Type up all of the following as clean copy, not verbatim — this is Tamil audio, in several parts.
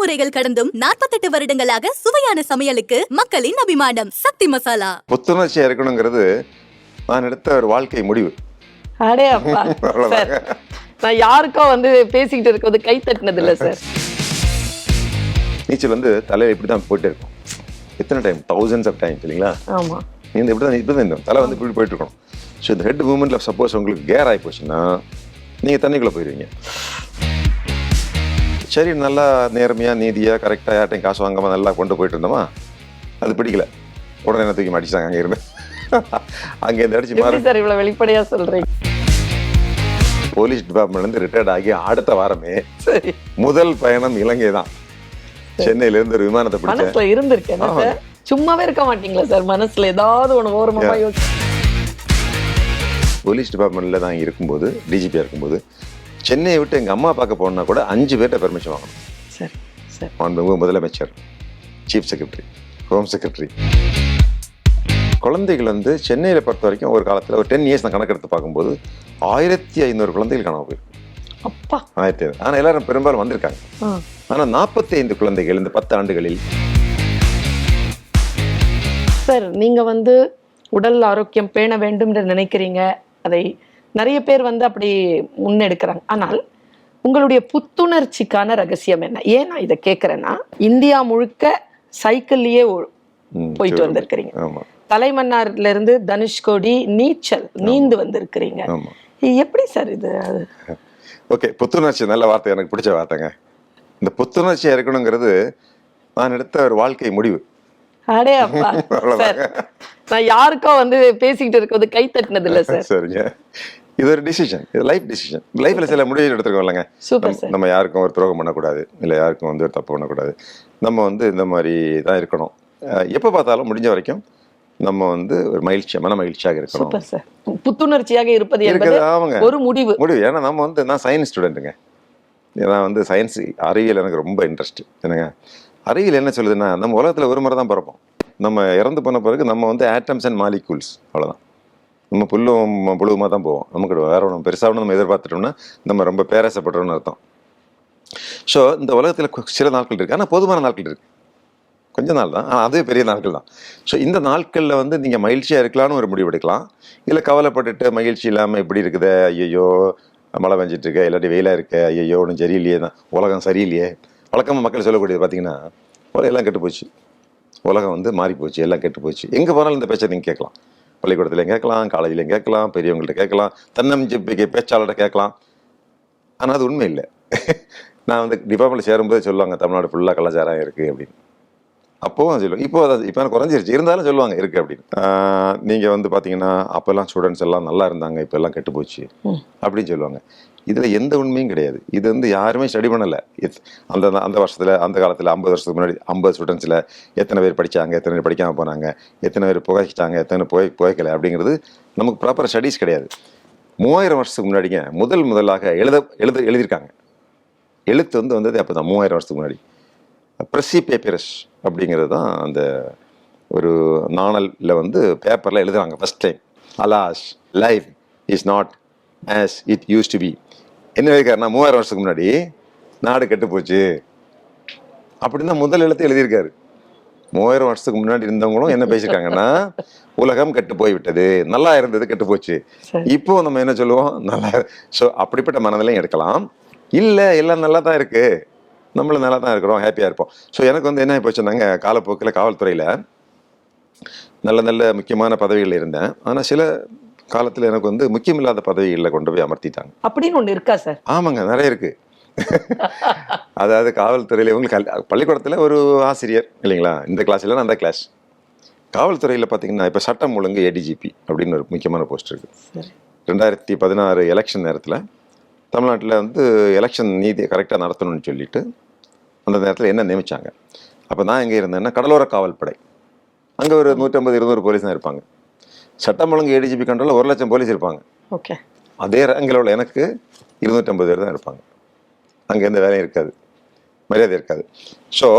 தலைமுறைகள் கடந்தும் 48 வருடங்களாக சுவையான சமையலுக்கு மக்களின் அபிமானம் சக்தி மசாலா. புத்துணர்ச்சியா இருக்கணுங்கிறது நான் எடுத்த ஒரு வாழ்க்கை முடிவு. அடே அப்பா சார், நான் யாருக்கோ பேசிக்கிட்டு இருக்கிறது கை தட்டினது இல்லை சார். நீச்சல் தலையில இப்படிதான் போயிட்டே இருக்கும். எத்தனை டைம், thousands of times இல்லைங்களா? ஆமா, நீங்க இப்படிதான் இந்த தலை இப்படி போயிட்டு இருக்கணும். ஸோ இந்த ஹெட் மூவ்மெண்ட்ல சப்போஸ் உங்களுக்கு கேர் ஆகி போச்சுன்னா நீங்க தண்ணிக்குள்ள போயிடுவீங்க. சரி, நல்லா நேர்மையா நீதியா கரெக்டா யார்ட்டையும் காசு வாங்காம நல்லா கொண்டு போயிட்டு இருந்தோமா, அது பிடிக்கல. உடனே என்ன தூக்கி மாட்டிச்சாங்க அங்கே இருந்து. அங்கே இந்த அடிச்சு மாறி சார் இவ்வளவு வெளிப்படையா சொல்றீங்க. போலீஸ் டிபார்ட்மெண்ட்ல ரிட்டையர்ட் ஆகி அடுத்த வாரமே சரி, முதல் பயணம் இலங்கை தான். சென்னையில இருந்து ஒரு விமானத்தை பிடிச்சேன். மனசுல இருந்திருக்கேன் சார், சும்மாவே இருக்க மாட்டீங்களா சார்? மனசுல ஏதாவது ஒண்ணு ஓரமா யோசிச்சு. போலீஸ் டிபார்ட்மெண்ட்ல தான் இருக்கும்போது, டிஜிபியா இருக்கும்போது சென்னையை விட்டு எங்க அம்மா பார்க்க போனா கூட 5 பேர்ட்ட பெர்மிஷன் வாங்கணும். சரி சரி. மாண்புமிகு முதலமைச்சர், சீஃப் செக்ரட்டரி, ஹோம் செக்ரட்டரி. குழந்தைகள் சென்னையில பொறுத்த வரைக்கும் ஒரு காலத்துல ஒரு 10 இயர்ஸ் நான் கணக்கெடுத்து பார்க்கும்போது 1500 குழந்தைகள் காணாம போயிருக்கு. அப்பா, 1500. ஆனா எல்லாரும் பெரும்பாலும் வந்திருக்காங்க. ஆனா 45 குழந்தைகள் இந்த 10 ஆண்டுகளில். சார் நீங்க உடல் ஆரோக்கியம் பேண வேண்டும் என்று நினைக்கிறீங்க, அதை நிறைய பேர் அப்படி முன்னெடுக்கிறாங்க. ஆனால் உங்களுடைய புத்துணர்ச்சிக்கான ரகசியம் என்ன? ஏன் நான் இதை கேட்கறேன்னா, இந்தியா முழுக்க சைக்கிள்லயே போயிட்டு வந்திருக்கிறீங்க. தலைமன்னார்ல இருந்து தனுஷ்கோடி நீந்து வந்திருக்கிறீங்க. எப்படி சார் இது? ஓகே, புத்துணர்ச்சி நல்ல வார்த்தை, எனக்கு பிடிச்ச வார்த்தைங்க. இந்த புத்துணர்ச்சியா இருக்கணுங்கிறது நான் எடுத்த ஒரு வாழ்க்கை முடிவு. அடே அப்பா சார், நான் யாருக்கோ பேசிக்கிட்டு இருக்கிறது கை தட்டினது இல்லை சார். சரிங்க, இது ஒரு டிசிஷன், இது லைஃப் டிசிஷன். லைஃப்ல சில முடிவுகள் எடுத்துருக்கோம் இல்லைங்க. நம்ம யாருக்கும் ஒரு துரோகம் பண்ணக்கூடாது, இல்லை யாருக்கும் ஒரு தப்பு பண்ணக்கூடாது. நம்ம இந்த மாதிரி தான் இருக்கணும். எப்போ பார்த்தாலும் முடிஞ்ச வரைக்கும் நம்ம ஒரு மன மகிழ்ச்சியாக இருக்கணும். Super sir. புத்துணர்ச்சியாக இருப்பது என்பது ஒரு முடிவு. ஏன்னா நம்ம நான் சயின்ஸ் ஸ்டூடெண்ட்டுங்க. நான் சயின்ஸ் அறிவியல் எனக்கு ரொம்ப இன்ட்ரெஸ்ட். என்னங்க அறிவியல் என்ன சொல்லுதுன்னா, நம்ம உலகத்தில் ஒரு முறை தான் பிறப்போம். நம்ம இறந்து போன பிறகு நம்ம ஆட்டம்ஸ் அண்ட் மாலிகூல்ஸ், அவ்வளோதான். நம்ம புழுவமாக தான் போவோம். நமக்கு வேற ஒன்று பெருசாக நம்ம எதிர்பார்த்துட்டோம்னா நம்ம ரொம்ப பேராசப்படுறோம்னு அர்த்தம். ஸோ இந்த உலகத்தில் சில நாட்கள் இருக்குது, ஆனால் போதுமான நாட்கள் இருக்குது. கொஞ்சம் நாள் தான், ஆனால் அதுவே பெரிய நாட்கள் தான். ஸோ இந்த நாட்களில் நீங்கள் மகிழ்ச்சியாக இருக்கலாம்னு ஒரு முடிவு எடுக்கலாம். இல்லை கவலைப்பட்டுட்டு மகிழ்ச்சி இல்லாமல் எப்படி இருக்குது, ஐயோ மழை பெஞ்சிட்டு இருக்க, இல்லாட்டி வெயிலாக இருக்க, ஐயோ ஒன்றும் சரியில்லையே, தான் உலகம் சரியில்லையே. வழக்கமாக மக்கள் சொல்லக்கூடியது பார்த்தீங்கன்னா, எல்லாம் கெட்டு போச்சு, உலகம் மாறி போச்சு, எல்லாம் கெட்டு போச்சு. எங்கே போனாலும் இந்த பேச்சை நீங்கள் கேட்கலாம். பள்ளிக்கூடத்துலையும் கேட்கலாம், காலேஜ்லையும் கேட்கலாம், பெரியவங்கள்ட்ட கேட்கலாம், தன்னம்பிக்கை பேச்சாளர்கிட்ட கேட்கலாம். ஆனால் அது உண்மை இல்லை. நான் டிபார்ட்மெண்ட்டில் சேரும்போது சொல்லுவாங்க, தமிழ்நாடு ஃபுல்லாக கலாச்சாரம் இருக்குது அப்படின்னு. அப்போவும் சொல்லுவாங்க, இப்போ குறைஞ்சிருச்சு, இருந்தாலும் சொல்லுவாங்க இருக்குது அப்படின்னு. நீங்கள் பார்த்தீங்கன்னா அப்போல்லாம் ஸ்டூடெண்ட்ஸ் எல்லாம் நல்லா இருந்தாங்க, இப்போ எல்லாம் கெட்டு போச்சு அப்படின்னு சொல்லுவாங்க. இதில் எந்த உண்மையும் கிடையாது. இது யாருமே ஸ்டடி பண்ணலை. அந்த வருஷத்தில், அந்த காலத்தில் 50 வருஷத்துக்கு முன்னாடி 50 ஸ்டூடெண்ட்ஸில் எத்தனை பேர் படித்தாங்க, எத்தனை பேர் படிக்காமல் போனாங்க, எத்தனை பேர் புகைச்சிட்டாங்க, எத்தனை புகைக்கலை அப்படிங்கிறது நமக்கு ப்ராப்பர் ஸ்டடீஸ் கிடையாது. 3000 வருஷத்துக்கு முன்னாடிங்க முதலாக எழுதியிருக்காங்க. எழுத்து வந்தது அப்போ தான், 3000 வருஷத்துக்கு முன்னாடி. ப்ரெஸ்ஸி பேப்பரஸ் அப்படிங்கிறது தான் அந்த ஒரு நாணலில் பேப்பரில் எழுதுறாங்க first time. Alas life is not as it use to be. என்ன எழுதியிருக்காருன்னா, 3000 வருஷத்துக்கு முன்னாடி நாடு கெட்டு போச்சு அப்படின்னு தான் முதல் எழுத்து எழுதியிருக்காரு. 3000 வருஷத்துக்கு முன்னாடி இருந்தவங்களும் என்ன பேசியிருக்காங்கன்னா, உலகம் கெட்டு போய்விட்டது, நல்லா இருந்தது கெட்டு போச்சு. இப்போ நம்ம என்ன சொல்லுவோம், நல்லா. ஸோ அப்படிப்பட்ட மனநிலையும் எடுக்கலாம். இல்லை எல்லாம் நல்லா தான் இருக்கு, நம்மளும் நல்லா தான் இருக்கிறோம், ஹாப்பியாக இருப்போம். ஸோ எனக்கு என்ன போச்சுன்னாங்க, காலப்போக்கில் காவல்துறையில் நல்ல நல்ல முக்கியமான பதவிகள் இருந்தேன். ஆனால் சில காலத்தில் எனக்கு முக்கியமில்லாத பதவிகளில் கொண்டு போய் அமர்த்திட்டாங்க. அப்படின்னு ஒன்று இருக்கா சார்? ஆமாங்க, நிறைய இருக்கு. அதாவது காவல்துறையில் இவங்களுக்கு பள்ளிக்கூடத்தில் ஒரு ஆசிரியர் இல்லைங்களா, இந்த கிளாஸ் இல்லைன்னா அந்த கிளாஸ். காவல்துறையில் பார்த்தீங்கன்னா இப்போ சட்டம் ஒழுங்கு ஏடிஜிபி அப்படின்னு ஒரு முக்கியமான போஸ்ட் இருக்கு. 2016 எலெக்ஷன் நேரத்தில் தமிழ்நாட்டில் எலெக்ஷன் நீதியை கரெக்டாக நடத்தணும்னு சொல்லிட்டு அந்த நேரத்தில் என்ன நியமிச்சாங்க. அப்போ நான் எங்கே இருந்தேன்னா, கடலோர காவல்படை. அங்கே ஒரு 150-200 போலீஸ் தான் இருப்பாங்க. சட்டம் ஒழுங்கு ஏடிஜிபி கண்ட்ரோலில் 1,00,000 போலீஸ் இருப்பாங்க. ஓகே. அதே ரேங்கில் உள்ள எனக்கு 250 பேர் தான் இருப்பாங்க. அங்கே எந்த வேலையும் இருக்காது, மரியாதை இருக்காது. ஸோ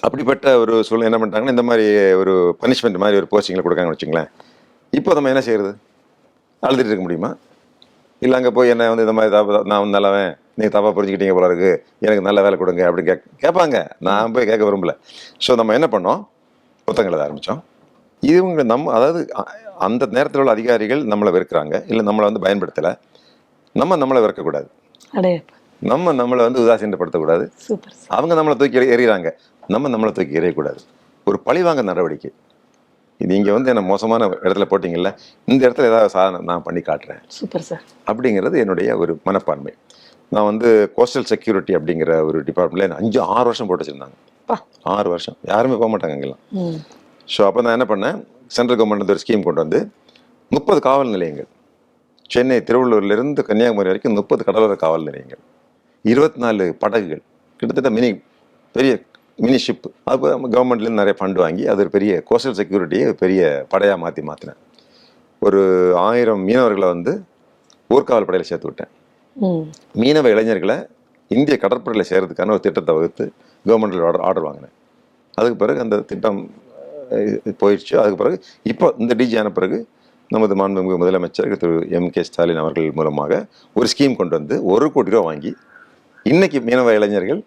அப்படிப்பட்ட ஒரு சூழ்நிலை என்ன பண்ணிட்டாங்கன்னா, இந்த மாதிரி ஒரு பனிஷ்மெண்ட் மாதிரி ஒரு போஸ்டிங்கில் கொடுக்காங்கன்னு வச்சுங்களேன். இப்போ நம்ம என்ன செய்யறது? அழுதுட்டு இருக்க முடியுமா? இல்லை அங்கே போய் என்ன இந்த மாதிரி நான் நல்லவன், நீங்கள் தப்பாக புரிஞ்சுக்கிட்டீங்க போல இருக்கு, எனக்கு நல்ல வேலை கொடுங்க அப்படின்னு கேட்பாங்க. நான் போய் கேட்க விரும்பல. ஸோ நம்ம என்ன பண்ணோம், புத்தகங்கள் எழுத ஆரம்பித்தோம். இவங்க அதாவது அந்த நேரத்தில் உள்ள அதிகாரிகள் நம்மளை வெறுக்கிறாங்க, இல்லை நம்மளை வந்து பயன்படுத்தலை, நம்மளை வெறுக்கக்கூடாது, நம்மளை வந்து உதாசீனப்படுத்தக்கூடாது. சூப்பர். அவங்க நம்மளை தூக்கி எறிகிறாங்க, நம்மளை தூக்கி எறியக்கூடாது. ஒரு பழிவாங்க நடவடிக்கை. நீங்கள் வந்து என்ன மோசமான இடத்துல போட்டிங்கல்ல, இந்த இடத்துல ஏதாவது சாதனை நான் பண்ணி காட்டுறேன். Super sir. அப்படிங்கிறது என்னுடைய ஒரு மனப்பான்மை. நான் வந்து கோஸ்டல் செக்யூரிட்டி அப்படிங்கிற ஒரு டிபார்ட்மெண்ட்டில் 5-6 வருஷம் போட்டு வச்சுருந்தாங்க. 6 வருஷம் யாருமே போக மாட்டாங்க அங்கெல்லாம். ஸோ அப்போ நான் என்ன பண்ணேன், சென்ட்ரல் கவர்மெண்ட் ஒரு ஸ்கீம் கொண்டு வந்து 30 காவல் நிலையங்கள், சென்னை திருவள்ளூர்லேருந்து கன்னியாகுமரி வரைக்கும் 30 கடலோர காவல் நிலையங்கள், 24 படகுகள், கிட்டத்தட்ட பெரிய மினி ஷிப். அப்போ கவர்மெண்ட்லேருந்து நிறைய ஃபண்ட் வாங்கி அது ஒரு பெரிய கோஸ்டல் செக்யூரிட்டியை பெரிய படையாக மாற்றினேன். ஒரு 1000 மீனவர்களை வந்து ஊர்காவல் படையில் சேர்த்து விட்டேன். மீனவ இளைஞர்களை இந்திய கடற்படையில் சேர்றதுக்கான ஒரு திட்டத்தை வகுத்து கவர்மெண்டில் ஆர்டர் வாங்கினேன். அதுக்கு பிறகு அந்த திட்டம் போயிடுச்சு. அதுக்கு பிறகு இப்போ இந்த டிஜி ஆன பிறகு நமது மாண்புமிகு முதலமைச்சர் திரு M.K. ஸ்டாலின் அவர்கள் மூலமாக ஒரு ஸ்கீம் கொண்டு வந்து 1 கோடி ரூபா வாங்கி இன்னைக்கு மீனவ இளைஞர்கள்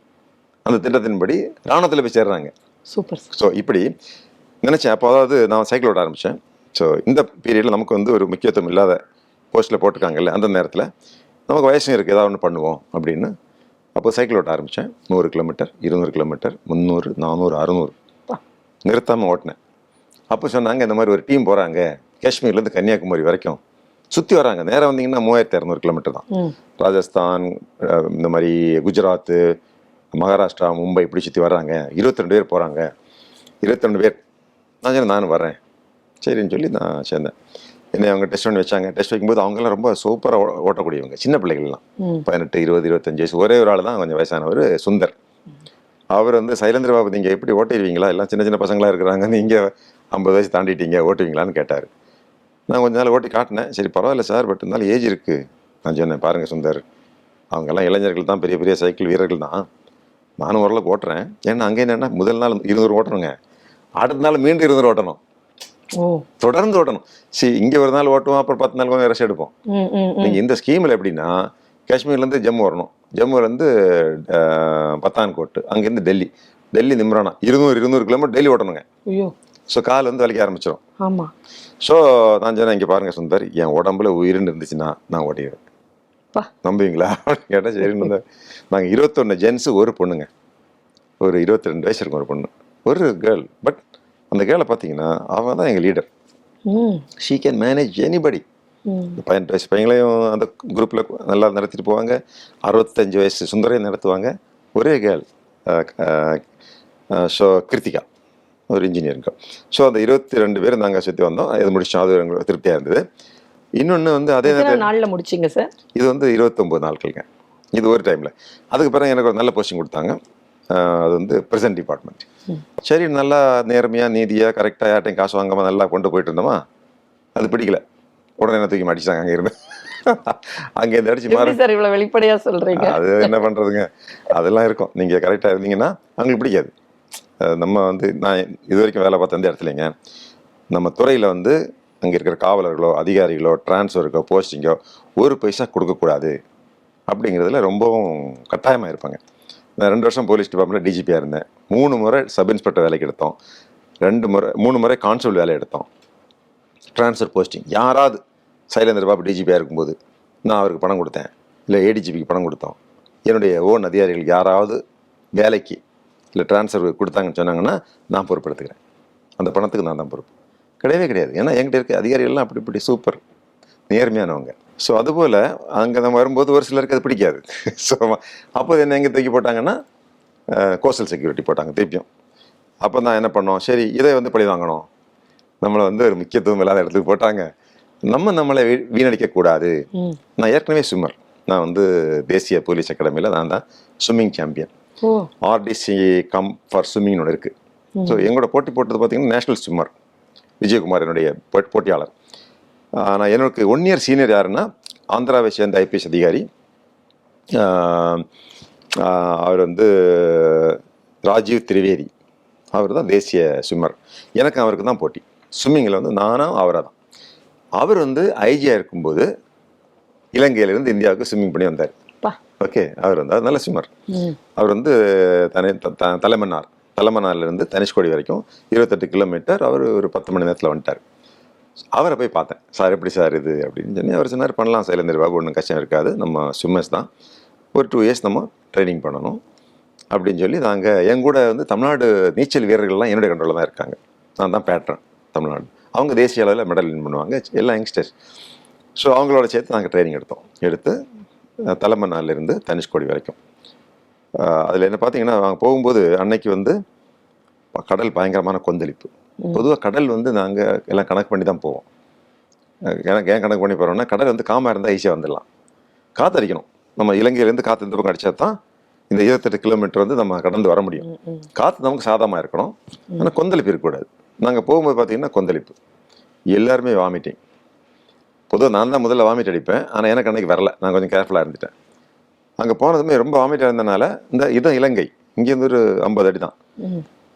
அந்த திட்டத்தின்படி ராணுவத்தில் போய் சேர்றாங்க. சூப்பர். ஸோ இப்படி நினச்சேன். அப்போ அதாவது நான் சைக்கிள் ஓட்ட ஆரம்பித்தேன். ஸோ இந்த பீரியடில் நமக்கு வந்து ஒரு முக்கியத்துவம் இல்லாத போஸ்ட்டில் போட்டிருக்காங்கல்ல, அந்த நேரத்தில் நமக்கு வயசும் இருக்குது, ஏதாவது ஒன்று பண்ணுவோம் அப்படின்னு அப்போ சைக்கிள் ஓட்ட ஆரம்பித்தேன். 100 கிலோமீட்டர், 200 கிலோமீட்டர், 300, 400, 600 நிறுத்தாமல் ஓட்டினேன். அப்போ சொன்னாங்க, இந்த மாதிரி ஒரு டீம் போகிறாங்க காஷ்மீர்லேருந்து கன்னியாகுமரி வரைக்கும் சுற்றி வராங்க. நேராக வந்தீங்கன்னா 3200 கிலோமீட்டர் தான். ராஜஸ்தான், இந்த மாதிரி குஜராத்து, மகாராஷ்டிரா, மும்பை இப்படி சுற்றி வர்றாங்க. 22 பேர் போகிறாங்க. 22 பேர். நான் சொன்னேன் நானும் வரேன் சரின்னு சொல்லி நான் சேர்ந்தேன். என்னை அவங்க டெஸ்ட் பண்ணி வச்சாங்க. டெஸ்ட் வைக்கும்போது அவங்கெல்லாம் ரொம்ப சூப்பராக ஓட்டக்கூடியவங்க, சின்ன பிள்ளைகள்லாம் 18, 20, 25 வயசு. ஒரே ஒரு ஆள் தான் கொஞ்சம் வயசானவர், சுந்தர். அவர் வந்து சைலேந்திர பாபு நீங்கள் எப்படி ஓட்டிடுவீங்களா, எல்லாம் சின்ன சின்ன பசங்களாக இருக்கிறாங்க, நீங்கள் 50 வயசு தாண்டிட்டீங்க, ஓட்டுவீங்களான்னு கேட்டார். நான் கொஞ்ச நாள் ஓட்டி காட்டினேன். சரி பரவாயில்ல சார், பட் இருந்தாலும் ஏஜ் இருக்குது. நான் சொன்னேன், பாருங்கள் சுந்தர், அவங்கெல்லாம் இளைஞர்கள் தான், பெரிய பெரிய சைக்கிள் வீரர்கள் தான், நானும் ஓரளவுக்கு ஓட்டுறேன். ஏன்னா அங்கே என்னென்னா முதல் நாள் 200 ஓட்டணுங்க, அடுத்த நாள் மீண்டும் 200 ஓட்டணும், தொடர்ந்து ஓட்டணும். சரி இங்கே ஒரு நாள் ஓட்டுவோம், அப்புறம் 10 நாள் கொஞ்சம் ரெஸ்ட் எடுப்போம். நீங்கள் இந்த ஸ்கீமில் எப்படின்னா காஷ்மீர்லேருந்து ஜம்மு வரணும், ஜம்முலேருந்து பத்தான்கோட்டு, அங்கேருந்து டெல்லி நிம்ரானா 200 கிலோமீட்டர் டெல்லி ஓட்டணுங்க. ஸோ கால் வந்து வலிக்க ஆரம்பிச்சிடும். ஆமாம். ஸோ நான் சொன்னேன், இங்கே பாருங்கள் சுந்தர், என் உடம்புல உயிர்னு இருந்துச்சுன்னா நான் ஓட்டிடுவேன், நம்புவீங்களா அப்படின்னு கேட்டால் சரின்னு வந்தார். நாங்கள் 21 ஜென்ஸு, ஒரு பொண்ணுங்க, ஒரு 22 வயசு இருக்கும் ஒரு பொண்ணு, ஒரு கேர்ள். பட் அந்த கேர்ளை பார்த்தீங்கன்னா அவன் தான் எங்கள் leader. She can manage anybody. 18 வயசு பையங்களையும் அந்த குரூப்பில் நல்லா நடத்திட்டு போவாங்க. 65 வயசு சுந்தரையும் நடத்துவாங்க. ஒரே கேர்ள், ஸோ கிருத்திகா, ஒரு இன்ஜினியருங்க. ஸோ அந்த 22 பேர் நாங்கள் சுற்றி வந்தோம். இது முடிச்சோம், அது எங்களுக்கு திருப்தியாக இருந்தது. இன்னொன்று வந்து அதே நாளில் முடிச்சிங்க சார்? இது வந்து 29 நாட்களுங்க. இது ஒரு டைமில். அதுக்கு பிறகு எனக்கு ஒரு நல்ல போஸ்டிங் கொடுத்தாங்க. அது வந்து ப்ரெசன்ட் டிபார்ட்மெண்ட். சரி நல்லா நேர்மையாக நீதியாக கரெக்டாக யார்ட்டையும் காசு வாங்காமல் நல்லா கொண்டு போயிட்டு இருந்தோமா, அது பிடிக்கல. உடனே என்ன தூக்கி மாட்டிச்சாங்க அங்கே இருந்து. அங்கேருந்து அடிச்சு மாறி சார் இவ்வளோ வெளிப்படையாக சொல்கிறீங்க. அது என்ன பண்ணுறதுங்க, அதெல்லாம் இருக்கும். நீங்கள் கரெக்டாக இருந்தீங்கன்னா அவங்களுக்கு பிடிக்காது. நம்ம வந்து நான் இது வரைக்கும் வேலை பார்த்த எந்த இடத்துலைங்க நம்ம துறையில் வந்து அங்கே இருக்கிற காவலர்களோ அதிகாரிகளோ டிரான்ஸ்ஃபருக்கோ போஸ்டிங்கோ 1 பைசா கொடுக்கக்கூடாது அப்படிங்கிறதுல ரொம்பவும் கட்டாயமாக இருப்பாங்க. நான் 2 வருஷம் போலீஸ் டிபார்ட்மெண்ட்டில் டிஜிபியாக இருந்தேன். 3 முறை சப் இன்ஸ்பெக்டர் வேலைக்கு எடுத்தோம், 3 முறை கான்ஸ்டபிள் வேலை எடுத்தோம். ட்ரான்ஸ்ஃபர் போஸ்டிங் யாராவது சைலேந்திர பாபு டிஜிபியாக இருக்கும்போது நான் அவருக்கு பணம் கொடுத்தேன், இல்லை ஏடிஜிபிக்கு பணம் கொடுத்தோம். என்னுடைய ஓன் அதிகாரிகளுக்கு யாராவது வேலைக்கு இல்லை ட்ரான்ஸ்ஃபர் கொடுத்தாங்கன்னு சொன்னாங்கன்னா நான் பொறுப்பெடுத்துக்கிறேன். அந்த பணத்துக்கு நான் தான் பொறுப்பு. கிடையவே கிடையாது. ஏன்னா என்கிட்ட இருக்க அதிகாரிகள்லாம் அப்படி சூப்பர் நேர்மையானவங்க. ஸோ அதுபோல் அங்கே நம்ம வரும்போது ஒரு சிலருக்கு அது பிடிக்காது. ஸோ அப்போ என்ன எங்கே தூக்கி போட்டாங்கன்னா கோஸ்டல் செக்யூரிட்டி போட்டாங்க திருப்பியும். அப்போ தான் என்ன பண்ணோம், சரி இதை வந்து பழி வாங்கணும், நம்மளை வந்து ஒரு முக்கியத்துவம் இல்லாத இடத்துக்கு போட்டாங்க, நம்மளை வீணடிக்கக்கூடாது. நான் ஏற்கனவே ஸ்விம்மர். நான் வந்து தேசிய போலீஸ் அகாடமியில் நான் தான் swimming champion. RTC cum for ஸ்விம்மிங்னு ஒன்று இருக்குது. ஸோ எங்களோட போட்டி போட்டது பார்த்தீங்கன்னா நேஷ்னல் ஸ்விம்மர் விஜயகுமார் என்னுடைய போட்டியாளர். நான் எனக்கு 1 இயர் சீனியர் யாருன்னா ஆந்திராவை சேர்ந்த ஐபிஎஸ் அதிகாரி, அவர் வந்து ராஜீவ் திரிவேதி, அவர் தான் தேசிய ஸ்விம்மர். எனக்கு அவருக்கு தான் போட்டி. ஸ்விம்மிங்கில் வந்து நானும் அவராக தான். அவர் வந்து ஐஜியாக இருக்கும்போது இலங்கையிலேருந்து இந்தியாவுக்கு ஸ்விம்மிங் பண்ணி வந்தார். ஓகே, அவர் வந்து அவர் நல்ல ஸ்விம்மர். அவர் வந்து தலைமன்னார்லேருந்து தனுஷ்கோடி வரைக்கும் 28 கிலோமீட்டர் அவர் ஒரு 10 மணி நேரத்தில் வந்துட்டார். அவரை போய் பார்த்தேன். சார் எப்படி சார் இது அப்படின்னு சொல்லி அவர் சொன்னார், பண்ணலாம் சைலேந்திர பாபு, ஒன்றும் கஷ்டம் இருக்காது, நம்ம ஸ்விம்மர்ஸ் தான், ஒரு 2 இயர்ஸ் நம்ம ட்ரைனிங் பண்ணணும் அப்படின்னு சொல்லி நாங்கள் என் கூட வந்து தமிழ்நாடு நீச்சல் வீரர்கள்லாம் என்னுடைய கண்ட்ரோலில் தான் இருக்காங்க. நான் தான் பேட்ரன் தமிழ்நாடு. அவங்க தேசிய அளவில் மெடல் வின் பண்ணுவாங்க, எல்லாம் யங்ஸ்டர்ஸ். ஸோ அவங்களோட சேர்த்து நாங்கள் ட்ரைனிங் எடுத்து தலைமன்னார்லேருந்து தனுஷ்கோடி வரைக்கும். அதில் என்ன பார்த்தீங்கன்னா, நாங்கள் போகும்போது அன்னைக்கு வந்து கடல் பயங்கரமான கொந்தளிப்பு. பொதுவாக கடல் வந்து நாங்கள் எல்லாம் கணக்கு பண்ணி தான் போவோம். எனக்கு ஏன் கணக்கு பண்ணி போகிறோம்னா, கடல் வந்து காமாக இருந்தால் ஈஸியாக வந்துடலாம். காற்று அடிக்கணும். நம்ம இலங்கையிலேருந்து காற்று இந்த பக்கம் அடித்தா தான் இந்த 28 கிலோமீட்டர் வந்து நம்ம கடந்து வர முடியும். காற்று நமக்கு சாதமாக இருக்கணும், ஆனால் கொந்தளிப்பு இருக்கக்கூடாது. நாங்கள் போகும்போது பார்த்தீங்கன்னா கொந்தளிப்பு, எல்லாருமே வாமிட்டிங். பொதுவாக நான் தான் முதல்ல வாமிட் அடிப்பேன், ஆனால் எனக்கு அன்றைக்கி வரல, நான் கொஞ்சம் கேர்ஃபுல்லாக இருந்துட்டேன். அங்கே போனதுமே ரொம்ப வாமிட் இருந்தனால இதுதான் இலங்கை, இங்கேருந்து ஒரு 50 அடி தான்.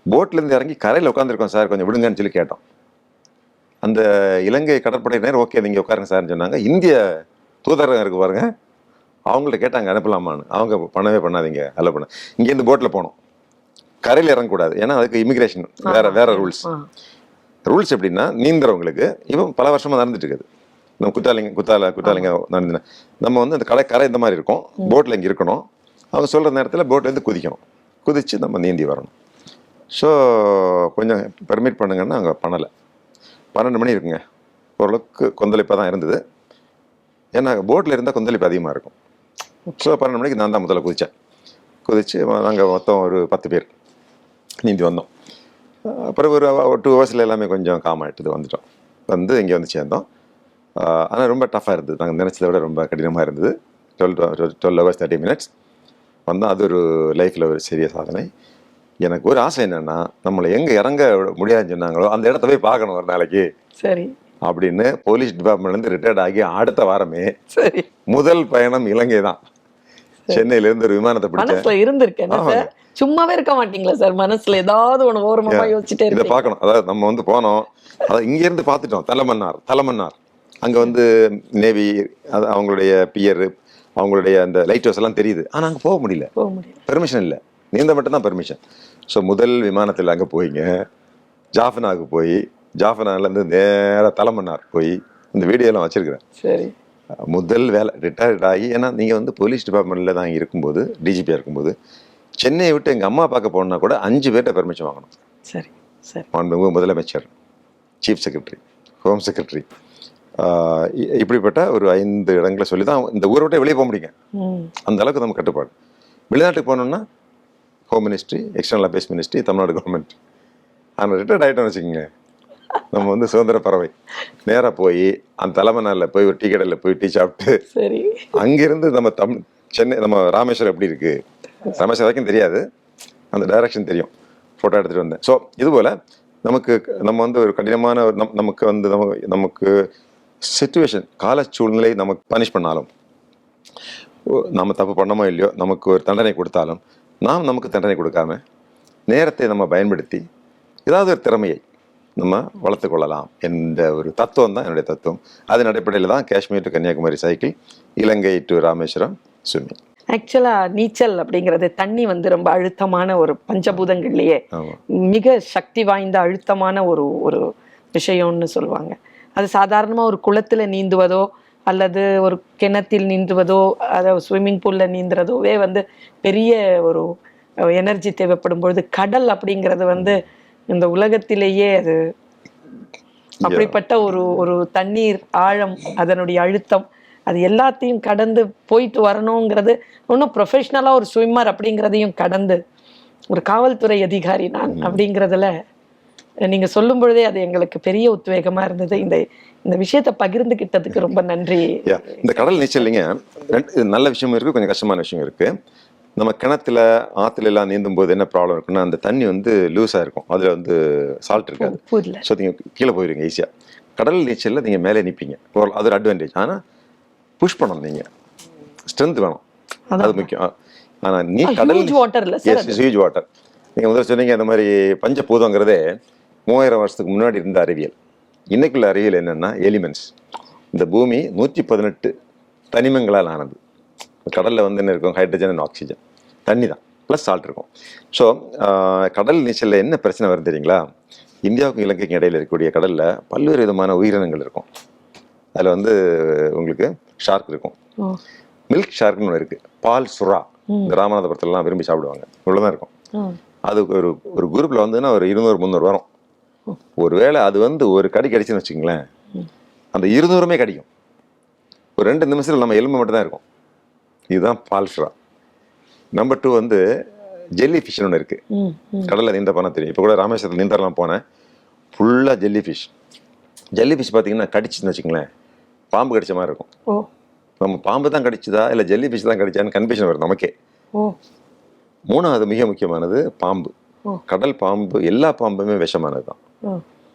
போட்லேருந்து இறங்கி கரையில் உட்காந்துருக்கோம் சார், கொஞ்சம் விடுங்கன்னு சொல்லி கேட்டோம். அந்த இலங்கை கடற்படையினர் ஓகே நீங்கள் உட்காருங்க சார்ன்னு சொன்னாங்க. இந்திய தூதரகம் இருக்கு பாருங்க, அவங்கள்ட்ட கேட்டாங்க அனுப்பலாமான்னு. அவங்க பண்ணவே பண்ணாதீங்க, அல்ல பண்ண. இங்கேருந்து போட்டில் போனோம், கரையில் இறங்கக்கூடாது, ஏன்னா அதுக்கு இமிக்ரேஷன் வேற ரூல்ஸ் எப்படின்னா, நீந்துறவங்களுக்கு இப்போ பல வருஷமாக நடந்துட்டு இருக்குது. நம்ம குத்தாலிங்க நடந்துனா நம்ம வந்து அந்த கரை இந்த மாதிரி இருக்கும், போட்டில் இங்கே இருக்கணும், அவங்க சொல்கிற நேரத்தில் போட்லேருந்து குதித்து நம்ம நீந்தி வரணும். ஸோ கொஞ்சம் பெர்மிட் பண்ணுங்கன்னா அவங்க பண்ணலை. 12 மணி இருக்குங்க, ஓரளவுக்கு கொந்தளிப்பாக தான் இருந்தது. ஏன்னா போட்டில் இருந்தால் கொந்தளிப்பு அதிகமாக இருக்கும். ஸோ 12 மணிக்கு நான் தான் முதல்ல குதிச்சு நாங்கள் மொத்தம் ஒரு 10 பேர் நீந்தி வந்தோம். அப்புறம் ஒரு 2 ஹவர்ஸில் எல்லாமே கொஞ்சம் காம் ஆகிட்டுது, வந்துட்டோம். வந்து இங்கே வந்து சேர்ந்தோம். ஆனால் ரொம்ப டஃப்பாக இருந்தது, நாங்கள் நினச்சதை விட ரொம்ப கடினமாக இருந்தது. 12 hours 30 minutes வந்தோம். அது ஒரு லைஃப்பில் ஒரு சிறிய சாதனை. எனக்கு ஒரு ஆசை என்னென்னா, நம்மளை எங்கே இறங்க முடியாதுன்னு சொன்னாங்களோ அந்த இடத்த போய் பார்க்கணும் ஒரு நாளைக்கு, சரி அப்படின்னு போலீஸ் டிபார்ட்மெண்ட்லேருந்து ரிட்டையர்ட் ஆகி அடுத்த வாரமே சரி முதல் பயணம் இலங்கை தான். சென்னையிலேருந்து ஒரு விமானத்தை பிடிச்சேன். இருந்திருக்கேன், சும்மாவே இருக்க மாட்டீங்களா சார், மனசுல ஏதாவது ஒன்று ஓரமாக யோசிச்சுட்டே இதை பார்க்கணும். அதாவது நம்ம வந்து போனோம், அதாவது இங்கேருந்து பார்த்துட்டோம் தலைமன்னார். அங்கே வந்து நேவி, அது அவங்களுடைய பியர், அவங்களுடைய அந்த லைட் ஹவுஸ் எல்லாம் தெரியுது. ஆனால் அங்கே போக முடியல, பெர்மிஷன் இல்லை, நீந்த மட்டும்தான் பெர்மிஷன். ஸோ முதல் விமானத்தில் அங்கே போயிங்க, ஜாஃபனாவுக்கு போய் ஜாஃபனாலேருந்து நேராக தலைமன்னார் போய் இந்த வீடியோலாம் வச்சுருக்கிறேன். சரி, முதல் வேலை ரிட்டையர்ட் ஆகி, ஏன்னா நீங்கள் வந்து போலீஸ் டிபார்ட்மெண்ட்டில் தான் இருக்கும்போது, டிஜிபியாக இருக்கும்போது, சென்னையை விட்டு எங்கள் அம்மா பார்க்க போனால் கூட 5 பேர்கிட்ட பெர்மிஷன் வாங்கணும். சரி சரி, முதலமைச்சர், சீஃப் செக்ரட்டரி, ஹோம் செக்ரட்டரி, இப்படிப்பட்ட ஒரு 5 இடங்களை சொல்லி தான் இந்த ஊரை விட்டு வெளியே போக முடியுங்க. அந்த அளவுக்கு நம்ம கட்டுப்பாடு. வெளிநாட்டுக்கு போனோம்னா home ministry, external affairs ministry, Tamil Nadu government. ஆனால் ரிட்டையர்ட் ஆகிட்டோம்னு வச்சுக்கோங்க, நம்ம வந்து சுதந்திர பறவை. நேராக போய் அந்த தலைமன்னாரில் போய் ஒரு டீ கடையில் போய் டீ சாப்பிட்டு, சரி அங்கேருந்து நம்ம சென்னை, நம்ம ராமேஸ்வரம் எப்படி இருக்குது, ராமேஸ்வரம் வரைக்கும் தெரியாது, அந்த டைரக்ஷன் தெரியும், ஃபோட்டோ எடுத்துகிட்டு வந்தேன். ஸோ இதுபோல் நம்ம வந்து ஒரு கடினமான நமக்கு வந்து நமக்கு சிச்சுவேஷன், கால சூழ்நிலை நமக்கு பனிஷ் பண்ணாலும், நம்ம தப்பு பண்ணமோ இல்லையோ, நமக்கு ஒரு தண்டனை கொடுத்தாலும், நாம் நமக்கு தண்டனை கொடுக்காம நேரத்தை நம்ம பயன்படுத்தி ஏதாவது ஒரு திறமையை நம்ம வளர்த்து கொள்ளலாம் என்ற ஒரு தத்துவம் தான் என்னுடைய தத்துவம். அதன் அடிப்படையில் தான் Kashmir to Kanyakumari cycle, Ilangai to Rameswaram swimming. ஆக்சுவலாக நீச்சல் அப்படிங்கிறது தண்ணி வந்து ரொம்ப அழுத்தமான ஒரு பஞ்சபூதங்கள்லேயே மிக சக்தி வாய்ந்த அழுத்தமான ஒரு விஷயம்னு சொல்லுவாங்க. அது சாதாரணமாக ஒரு குளத்தில் நீந்துவதோ அல்லது ஒரு கிணத்தில் நீந்துவதோ, அதாவது ஸ்விம்மிங் பூலில் நீந்துறதோவே வந்து பெரிய ஒரு எனர்ஜி தேவைப்படும் பொழுது, கடல் அப்படிங்கிறது வந்து இந்த உலகத்திலேயே அது அப்படிப்பட்ட ஒரு தண்ணீர் ஆழம், அதனுடைய அழுத்தம், அது எல்லாத்தையும் கடந்து போயிட்டு வரணுங்கிறது, ஒன்றும் ப்ரொஃபஷ்னலாக ஒரு ஸ்விம்மர் அப்படிங்கிறதையும் கடந்து ஒரு காவல்துறை அதிகாரி நான் அப்படிங்கிறதுல நீங்கள் சொல்லும் பொழுதே அது எங்களுக்கு பெரிய உத்வேகமாக இருந்தது. இந்த விஷயத்தை பகிர்ந்துக்கிட்டதுக்கு ரொம்ப நன்றி. இந்த கடல் நீச்சல் இல்லைங்க, நல்ல விஷயமும் இருக்குது, கொஞ்சம் கஷ்டமான விஷயம் இருக்குது. நம்ம கிணத்துல ஆற்றுல எல்லாம் நீந்தும் போது என்ன ப்ராப்ளம் இருக்குன்னா, அந்த தண்ணி வந்து லூஸாக இருக்கும், அதில் வந்து சால்ட் இருக்காது. ஸோ நீங்கள் கீழே போயிருங்க ஈஸியாக. கடல் நீச்சலில் நீங்கள் மேலே நிற்பீங்க, அது ஒரு அட்வான்டேஜ். ஆனால் புஷ் பண்ணணும், நீங்கள் ஸ்ட்ரென்த் வேணும், அது முக்கியம். ஆனால் நீ கடல் ஹியூஜ் வாட்டர். நீங்கள் முதல்ல சொன்னீங்க இந்த மாதிரி பஞ்சபூதங்கிறதே 3000 வருஷத்துக்கு முன்னாடி இருந்த அறிவியல். இன்னைக்குள்ள அறிவியல் என்னென்னா எலிமெண்ட்ஸ். இந்த பூமி 118 தனிமங்களால் ஆனது. கடலில் வந்து என்ன இருக்கும், ஹைட்ரஜன் அண்ட் ஆக்சிஜன், தண்ணி தான், ப்ளஸ் சால்ட் இருக்கும். ஸோ கடல் நீச்சலில் என்ன பிரச்சனை வரும் தெரியுங்களா? இந்தியாவுக்கும் இலங்கைக்கும் இடையில இருக்கக்கூடிய கடலில் பல்வேறு விதமான உயிரினங்கள் இருக்கும். அதில் வந்து உங்களுக்கு ஷார்க் இருக்கும், மில்க் ஷார்க்னு ஒன்று இருக்குது, பால் சுறா, இந்த ராமநாதபுரத்துலலாம் விரும்பி சாப்பிடுவாங்க, இவ்வளோதான் இருக்கும். அது ஒரு குரூப்பில் வந்துன்னா ஒரு 200-300 வரும். ஒருவேளை அது வந்து ஒரு கடி கடிச்சுன்னு வச்சுங்களேன், அந்த 200மே கடிக்கும். ஒரு 2 நிமிஷத்தில் நம்ம எலும்பு மட்டும் தான் இருக்கும். இதுதான் பால் சுறா. நம்பர் 2 வந்து ஜெல்லி ஃபிஷ்னு ஒன்று இருக்குது, கடலில் நீந்த போனால் தெரியும். இப்போ கூட ராமேஸ்வரத்தில் நீந்தரெலாம் போனேன், ஃபுல்லாக ஜெல்லி ஃபிஷ். ஜெல்லி ஃபிஷ் பார்த்தீங்கன்னா கடிச்சுன்னு வச்சுங்களேன், பாம்பு கடிச்ச மாதிரி இருக்கும். நம்ம பாம்பு தான் கடிச்சுதா இல்லை ஜெல்லி ஃபிஷ் தான் கடிச்சான்னு கன்ஃபியூஷன் வரும் நமக்கே. 3வது மிக முக்கியமானது பாம்பு. கடல் பாம்பு, எல்லா பாம்புமே விஷமானது தான்.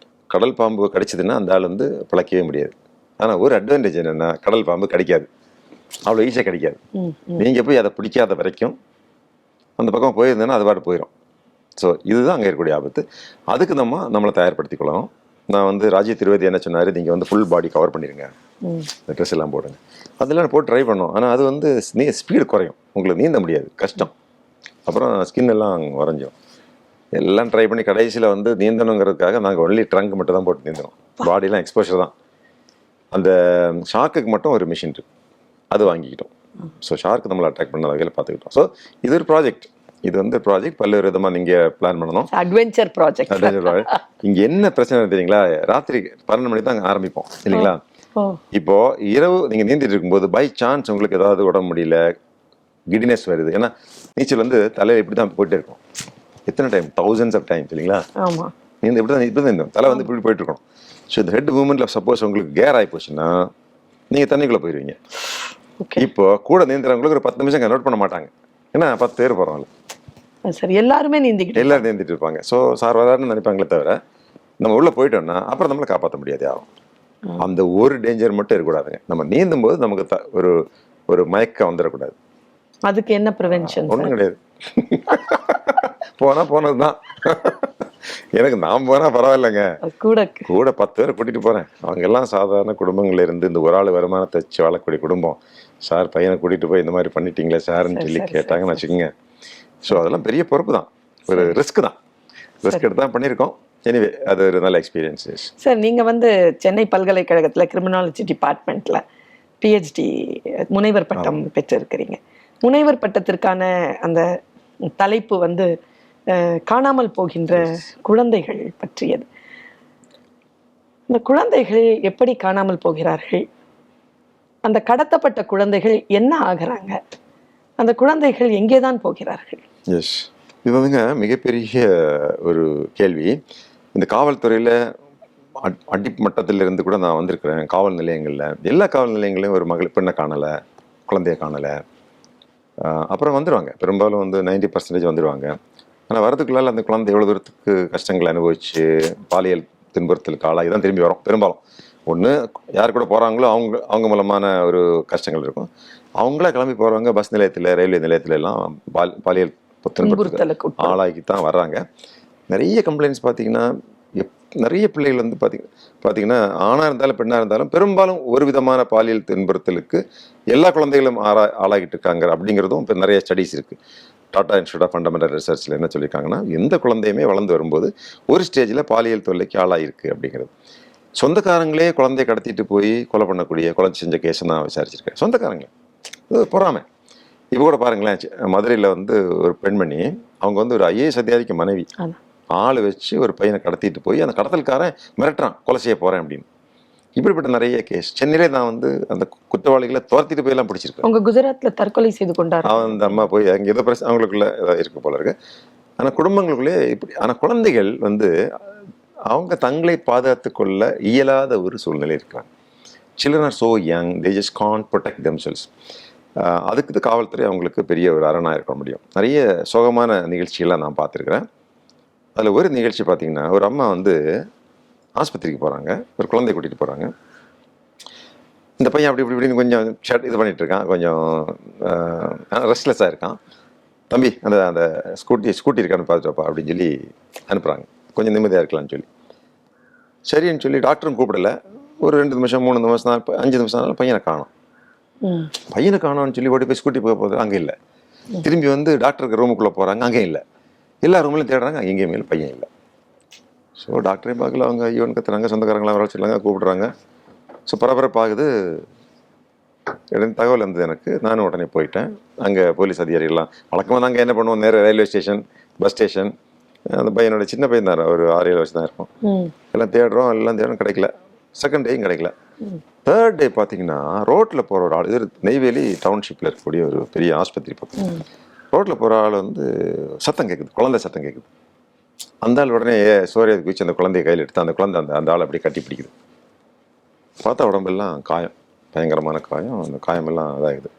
கடல் பாம்பு கடிச்சதுன்னா அந்த ஆள் வந்து பிழைக்கவே முடியாது. ஆனால் ஒரு அட்வான்டேஜ் என்னென்னா, கடல் பாம்பு கடிக்காது, அவ்வளோ ஈஸியாக கடிக்காது. நீங்கள் போய் அதை பிடிக்காத வரைக்கும் அந்த பக்கம் போயிருந்தேன்னா அது பாட்டு போயிடும். ஸோ இதுதான் அங்கே இருக்கக்கூடிய ஆபத்து. அதுக்கு நம்மளை தயார்படுத்திக்கலாம். நான் வந்து ராஜீவ் திரிவேதி என்ன சொன்னார், நீங்கள் வந்து ஃபுல் பாடி கவர் பண்ணிடுங்க, இந்த ட்ரெஸ் எல்லாம் போடுங்க. அதெல்லாம் போட்டு ட்ரை பண்ணோம். ஆனால் அது வந்து ஸ்பீடு குறையும், உங்களுக்கு நீந்த முடியாது, கஷ்டம். அப்புறம் ஸ்கின் எல்லாம் வரைஞ்சிடும். எல்லாம் ட்ரை பண்ணி கடைசியில் வந்து நீந்தணுங்கிறதுக்காக நாங்கள் ஒன்லி ட்ரங்க் மட்டும் தான் போட்டு நீந்தணும், பாடியெலாம் எக்ஸ்போஷர் தான். அந்த ஷார்க்குக்கு மட்டும் ஒரு மிஷின் இருக்குது, அது வாங்கிக்கிட்டோம். ஸோ ஷார்க்கு நம்மளை அட்ராக்ட் பண்ண வகையில் பார்த்துக்கிட்டோம். ஸோ இது ஒரு ப்ராஜெக்ட், இது வந்து ப்ராஜெக்ட் பல்வேறு விதமாக நீங்கள் பிளான் பண்ணணும். Adventure project. இங்கே என்ன பிரச்சனை தெரியுங்களா, ராத்திரி 12 மணிக்கு தான் ஆரம்பிப்போம் இல்லைங்களா? இப்போ இரவு நீங்கள் நீந்திட்டு இருக்கும்போது பை சான்ஸ் உங்களுக்கு ஏதாவது உடம்பு முடியல, கிடினஸ் வருது. ஏன்னா நீச்சல் வந்து தலையில் இப்படி தான் போயிட்டே இருக்கும், எத்தனை டைம், thousands of times இல்லைங்களா? நீந்த இப்படி தான் இந்த தலை வந்து இப்படி போயிட்டு இருக்கணும். ஸோ இந்த ஹெட் மூவ்மெண்ட்டில் சப்போஸ் உங்களுக்கு கேர் ஆகி போச்சுன்னா நீங்கள் தண்ணிக்குள்ளே போயிடுவீங்க. இப்போ கூட நீந்துறவங்களுக்கு ஒரு 10 நிமிஷம் நோட் பண்ண மாட்டாங்க, ஏன்னா 10 பேர் போகிறாங்க. சரி, எல்லாரும் நீந்திட்டு இருப்பாங்க. ஸோ சார் வராருன்னு நினைப்பாங்களே தவிர நம்ம உள்ளே போயிட்டோம்னா அப்புறம் நம்மளை காப்பாற்ற முடியாது யாரும். அந்த ஒரு டேஞ்சர் மட்டும் இருக்கக்கூடாதுங்க. நம்ம நீந்தும் போது நமக்கு ஒரு மயக்கம் வந்துடக்கூடாது. அதுக்கு என்ன ப்ரிவென்ஷன்? ஒன்றும் கிடையாது, போனது தான். எனக்கு நான் போனால் பரவாயில்லைங்க, கூட 10 பேரை கூட்டிகிட்டு போகிறேன். அவங்க எல்லாம் சாதாரண குடும்பங்கள்ல இருந்து இந்த ஒரு ஆள் வருமானத்தை வச்சு வாழக்கூடிய குடும்பம். சார் பையனை கூட்டிகிட்டு போய் இந்த மாதிரி பண்ணிட்டீங்களே சார்ன்னு சொல்லி கேட்டாங்கன்னு வச்சுக்கோங்க. ஸோ அதெல்லாம் பெரிய பொறுப்பு தான், ஒரு ரிஸ்க் தான், ரிஸ்க் எடுத்து தான் பண்ணியிருக்கோம். எனிவே அது ஒரு நல்ல எக்ஸ்பீரியன்ஸஸ். சார், நீங்கள் வந்து சென்னை பல்கலைக்கழகத்தில் கிரிமினாலஜி டிபார்ட்மெண்ட்டில் பிஹெச்டி முனைவர் பட்டம் பெற்றிருக்கிறீங்க. முனைவர் பட்டத்திற்கான அந்த தலைப்பு வந்து காணாமல் போகின்ற குழந்தைகள் பற்றியது. இந்த குழந்தைகள் எப்படி காணாமல் போகிறார்கள், அந்த கடத்தப்பட்ட குழந்தைகள் என்ன ஆகிறாங்க, அந்த குழந்தைகள் எங்கே தான் போகிறார்கள்? எஸ், இது வந்துங்க மிகப்பெரிய ஒரு கேள்வி. இந்த காவல்துறையில் அடிமட்டத்திலிருந்து கூட நான் வந்திருக்கிறேன். காவல் நிலையங்களில், எல்லா காவல் நிலையங்களையும் ஒரு பெண்ணை காணலை, குழந்தைய காணலை. அப்புறம் வந்துடுவாங்க, பெரும்பாலும் வந்து 90% வந்துடுவாங்க. ஆனால் வரதுக்குள்ளால் அந்த குழந்தை எவ்வளோ தூரத்துக்கு கஷ்டங்களை அனுபவிச்சு பாலியல் துன்புறுத்தலுக்கு ஆளாகி தான் திரும்பி வரும். பெரும்பாலும் ஒன்று யார் கூட போகிறாங்களோ அவங்க மூலமான ஒரு கஷ்டங்கள் இருக்கும். அவங்களா கிளம்பி போகிறவங்க பஸ் நிலையத்தில், ரயில்வே நிலையத்துல எல்லாம் பாலியல் துன்புறுத்தலுக்கு ஆளாகி தான் வர்றாங்க. நிறைய கம்ப்ளைண்ட்ஸ் பார்த்தீங்கன்னா, நிறைய பிள்ளைகள் வந்து பார்த்தீங்கன்னா ஆணாக இருந்தாலும் பெண்ணாக இருந்தாலும் பெரும்பாலும் ஒரு விதமான பாலியல் துன்புறுத்தலுக்கு எல்லா குழந்தைகளும் ஆளாகிட்டு இருக்காங்க அப்படிங்கிறதும் இப்போ நிறைய ஸ்டடீஸ் இருக்குது. டாடா இன்ஸ்டியூட் ஆஃப் ஃபண்டமெண்டல் ரிசர்ச்சில் என்ன சொல்லியிருக்காங்கன்னா, எந்த குழந்தையுமே வளர்ந்து வரும்போது ஒரு ஸ்டேஜில் பாலியல் தொல்லைக்கு ஆளாயிருக்கு அப்படிங்கிறது. சொந்தக்காரங்களே குழந்தைய கடத்திட்டு போய் கொலை பண்ணக்கூடிய, கொலை செஞ்ச கேஸை நான் விசாரிச்சிருக்கேன். சொந்தக்காரங்களே, இது பொறாமை. இப்போ கூட பாருங்களேன், மதுரையில் வந்து ஒரு பெண்மணி, அவங்க வந்து ஒரு IAS அதிகாரிக்கு மனைவி, ஆள் வச்சு ஒரு பையனை கடத்திட்டு போய் அந்த கடத்தல்காரன் மிரட்டுறான், கொலை செய்ய போகிறேன் அப்படின்னு. இப்படிப்பட்ட நிறைய கேஸ் சென்னையிலே நான் வந்து அந்த குற்றவாளிகளை துரத்திட்டு போயெல்லாம் பிடிச்சிருக்கேன். அவங்க குஜராத்தில் தற்கொலை செய்து கொண்டார். அந்த அம்மா போய் அங்கே ஏதோ பிரச்சனை அவங்களுக்குள்ள ஏதாவது இருக்கு போல இருக்கு. ஆனால் குடும்பங்களுக்குள்ளே இப்படி, ஆனால் குழந்தைகள் வந்து அவங்க தங்களை பாதுகாத்து கொள்ள இயலாத ஒரு சூழ்நிலை இருக்கிறாங்க. Children are so young, they just can't protect themselves. அதுக்கு காவல்துறை அவங்களுக்கு பெரிய ஒரு அரணாக இருக்க முடியும். நிறைய சோகமான நிகழ்ச்சிகள்லாம் நான் பார்த்துருக்குறேன். அதில் ஒரு நிகழ்ச்சி பார்த்தீங்கன்னா, ஒரு அம்மா வந்து ஆஸ்பத்திரிக்கு போகிறாங்க, ஒரு குழந்தைய கூட்டிகிட்டு போகிறாங்க. இந்த பையன் அப்படி இப்படின்னு கொஞ்சம் இது பண்ணிகிட்டு இருக்கான், கொஞ்சம் ரெஸ்ட்லெஸ்ஸாக இருக்கான். தம்பி அந்த ஸ்கூட்டி இருக்கான்னு பார்த்துட்டோப்பா அப்படின்னு சொல்லி அனுப்புகிறாங்க, கொஞ்சம் நிம்மதியாக இருக்கலாம்னு சொல்லி. சரின்னு சொல்லி டாக்டரும் கூப்பிடல. ஒரு 2 நிமிஷம் 3 நிமிஷம் 5 நிமிஷம் பையனை காணும். பையனை காணோம்னு சொல்லி ஓடி போய் ஸ்கூட்டி போக போகுது, அங்கே இல்லை. திரும்பி வந்து டாக்டருக்கு ரூமுக்குள்ளே போகிறாங்க, அங்கேயும் இல்லை. எல்லா ரூம்லையும் தேடுறாங்க, எங்கேயுமே இல்லை, பையன் இல்லை. ஸோ டாக்டரையும் பார்க்கல, அவங்க ஐயோன்னு கத்துறாங்க, சொந்தக்காரங்களாம் வர வச்சுருக்காங்க, கூப்பிடுறாங்க. ஸோ பரபரப்பாகுது. எனக்கு தகவல் இருந்தது எனக்கு. நானும் உடனே போயிட்டேன். அங்கே போலீஸ் அதிகாரிகள்லாம் வழக்கமாக நாங்கள் என்ன பண்ணுவோம், நேராக ரயில்வே ஸ்டேஷன், பஸ் ஸ்டேஷன். அந்த பையனோட சின்ன பையன் தான், ஒரு 6-7 வயசு தான் இருக்கும். எல்லாம் தேடுறோம், எல்லாம் தேடுறோம், கிடைக்கல. செகண்ட் டேயும் கிடைக்கல. தேர்ட் டே பார்த்தீங்கன்னா ரோட்டில் போகிற ஒரு ஆள், இது நெய்வேலி டவுன்ஷிப்பில் இருக்கக்கூடிய ஒரு பெரிய ஆஸ்பத்திரி பக்கம். ரோட்டில் போகிற ஆள் வந்து சத்தம் கேட்குது, குழந்தை சத்தம் கேட்குது. அந்த ஆள் உடனே சோரியை குச்சி அந்த குழந்தைய கையில் எடுத்து அந்த குழந்தை அந்த ஆள் அப்படியே கட்டி பிடிக்குது. பார்த்தா உடம்பெல்லாம் காயம், பயங்கரமான காயம். அந்த காயமெல்லாம் இதாகுது.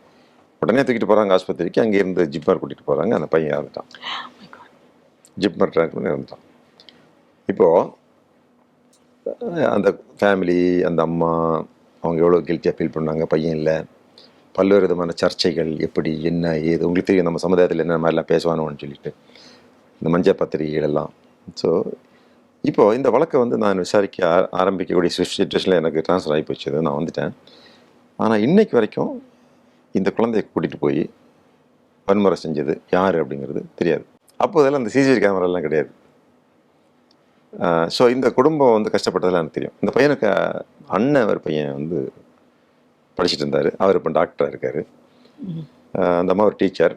உடனே தூக்கிட்டு போகிறாங்க ஆஸ்பத்திரிக்கு. அங்கேருந்து ஜிப்மர் கூட்டிகிட்டு போகிறாங்க. அந்த பையன் இறந்துட்டான். ஜிப்மர் ட்ராக்ல இறந்துட்டான். இப்போது அந்த ஃபேமிலி, அந்த அம்மா, அவங்க எவ்வளோ கில்ட்டியாக ஃபீல் பண்ணாங்க. பையன் இல்லை, பல்வேறு விதமான சர்ச்சைகள், எப்படி என்ன ஏது. உங்களுக்கு தெரியும் நம்ம சமுதாயத்தில் என்ன மாதிரிலாம் பேசுவானோன்னு சொல்லிட்டு இந்த மஞ்சள் பத்திரிகைகள் எல்லாம். ஸோ இப்போது இந்த வழக்கை வந்து நான் விசாரிக்க ஆரம்பிக்கக்கூடிய சுச்சுவேஷனில் எனக்கு ட்ரான்ஸ்ஃபர் ஆகி போச்சு. நான் வந்துட்டேன். ஆனால் இன்னைக்கு வரைக்கும் இந்த குழந்தைய கூட்டிகிட்டு போய் வன்முறை செஞ்சது யார் அப்படிங்கிறது தெரியாது. அப்போதெல்லாம் அந்த சிசிடிவி கேமராலாம் கிடையாது. ஸோ இந்த குடும்பம் வந்து கஷ்டப்பட்டதெல்லாம் எனக்கு தெரியும். இந்த பையனுக்கு அண்ணன் ஒரு பையன் வந்து படிச்சுட்டு இருந்தார். அவர் இப்போ டாக்டராக இருக்கார். அந்த அம்மா ஒரு டீச்சர்.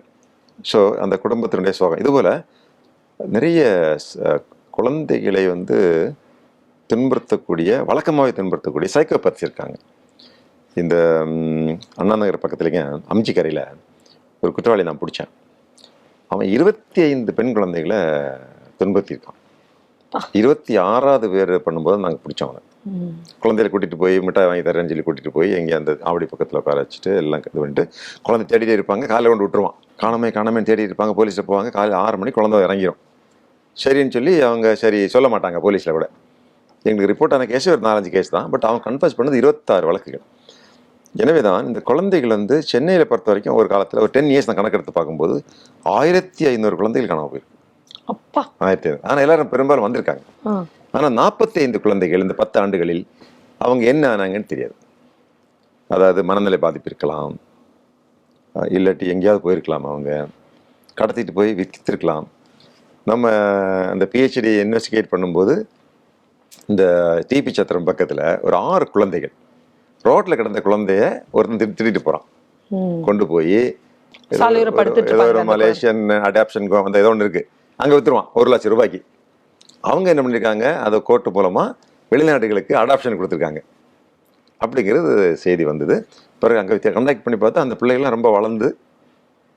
ஸோ அந்த குடும்பத்தினுடைய சோகம். இதுபோல் நிறைய குழந்தைகளை வந்து துன்புறுத்தக்கூடிய, வழக்கமாகவே துன்புறுத்தக்கூடிய சைக்கோபேத்ஸ் இருக்காங்க. இந்த அண்ணா நகர் பக்கத்துலேங்க அம்ஜிக்கரையில் ஒரு குற்றவாளி நான் பிடிச்சேன். அவன் 25 பெண் குழந்தைகளை துன்புறுத்தியிருக்கான். 26வது பேர் பண்ணும்போது நாங்கள் பிடிச்சோம். அவனை குழந்தைகளை கூட்டிகிட்டு போய் மிட்டாய் வாங்கி தரேன்னு சொல்லி கூட்டிகிட்டு போய் எங்கே அந்த ஆவடி பக்கத்தில் உட்கார வச்சுட்டு எல்லாம் இது பண்ணிட்டு குழந்தை தேடிட்டே இருப்பாங்க. காலையில் கொண்டு விட்டுருவான். காணாமே தேடி இருப்பாங்க. போலீஸில் போவாங்க. காலையில் 6 மணிக்கு குழந்தை இறங்கிடும். சரின்னு சொல்லி அவங்க சரி சொல்ல மாட்டாங்க போலீஸில் கூட. எங்களுக்கு ரிப்போர்ட் ஆன கேஸு ஒரு 4-5 கேஸ் தான். பட் அவன் கன்ஃபர்ஸ் பண்ணது 26 வழக்குகள். எனவே தான் இந்த குழந்தைகள் வந்து சென்னையில் பொறுத்த வரைக்கும் ஒரு காலத்தில் ஒரு 10 இயர்ஸ் நான் கணக்கெடுத்து பார்க்கும்போது 1500 குழந்தைகள் காணாமல் போயிருக்கு. அப்பா 1500. ஆனால் எல்லாரும் பெரும்பாலும் வந்திருக்காங்க. ஆனால் 45 குழந்தைகள் இந்த 10 ஆண்டுகளில் அவங்க என்ன ஆனாங்கன்னு தெரியாது. அதாவது மனநிலை பாதிப்பு இருக்கலாம், இல்லாட்டி எங்கேயாவது போயிருக்கலாம், அவங்க கடத்திட்டு போய் விற்றுருக்கலாம். நம்ம அந்த பிஹெச்டி இன்வெஸ்டிகேட் பண்ணும்போது இந்த டிபி சத்திரம் பக்கத்தில் ஒரு 6 குழந்தைகள் ரோட்டில் கிடந்த குழந்தைய ஒருத்தன் திருடிட்டு போகிறான். கொண்டு போய் ஏதோ ஒரு மலேசியன் அடாப்ஷன் அந்த ஏதோ ஒன்று இருக்குது, அங்கே விற்றுருவான் 1 லட்சம் ரூபாய்க்கு. அவங்க என்ன பண்ணியிருக்காங்க, அதை கோர்ட்டு மூலமாக வெளிநாடுகளுக்கு அடாப்ஷன் கொடுத்துருக்காங்க அப்படிங்கிறது செய்தி வந்தது. பிறகு அங்கே கண்டாக்ட் பண்ணி பார்த்தா அந்த பிள்ளைகள்லாம் ரொம்ப வளர்ந்து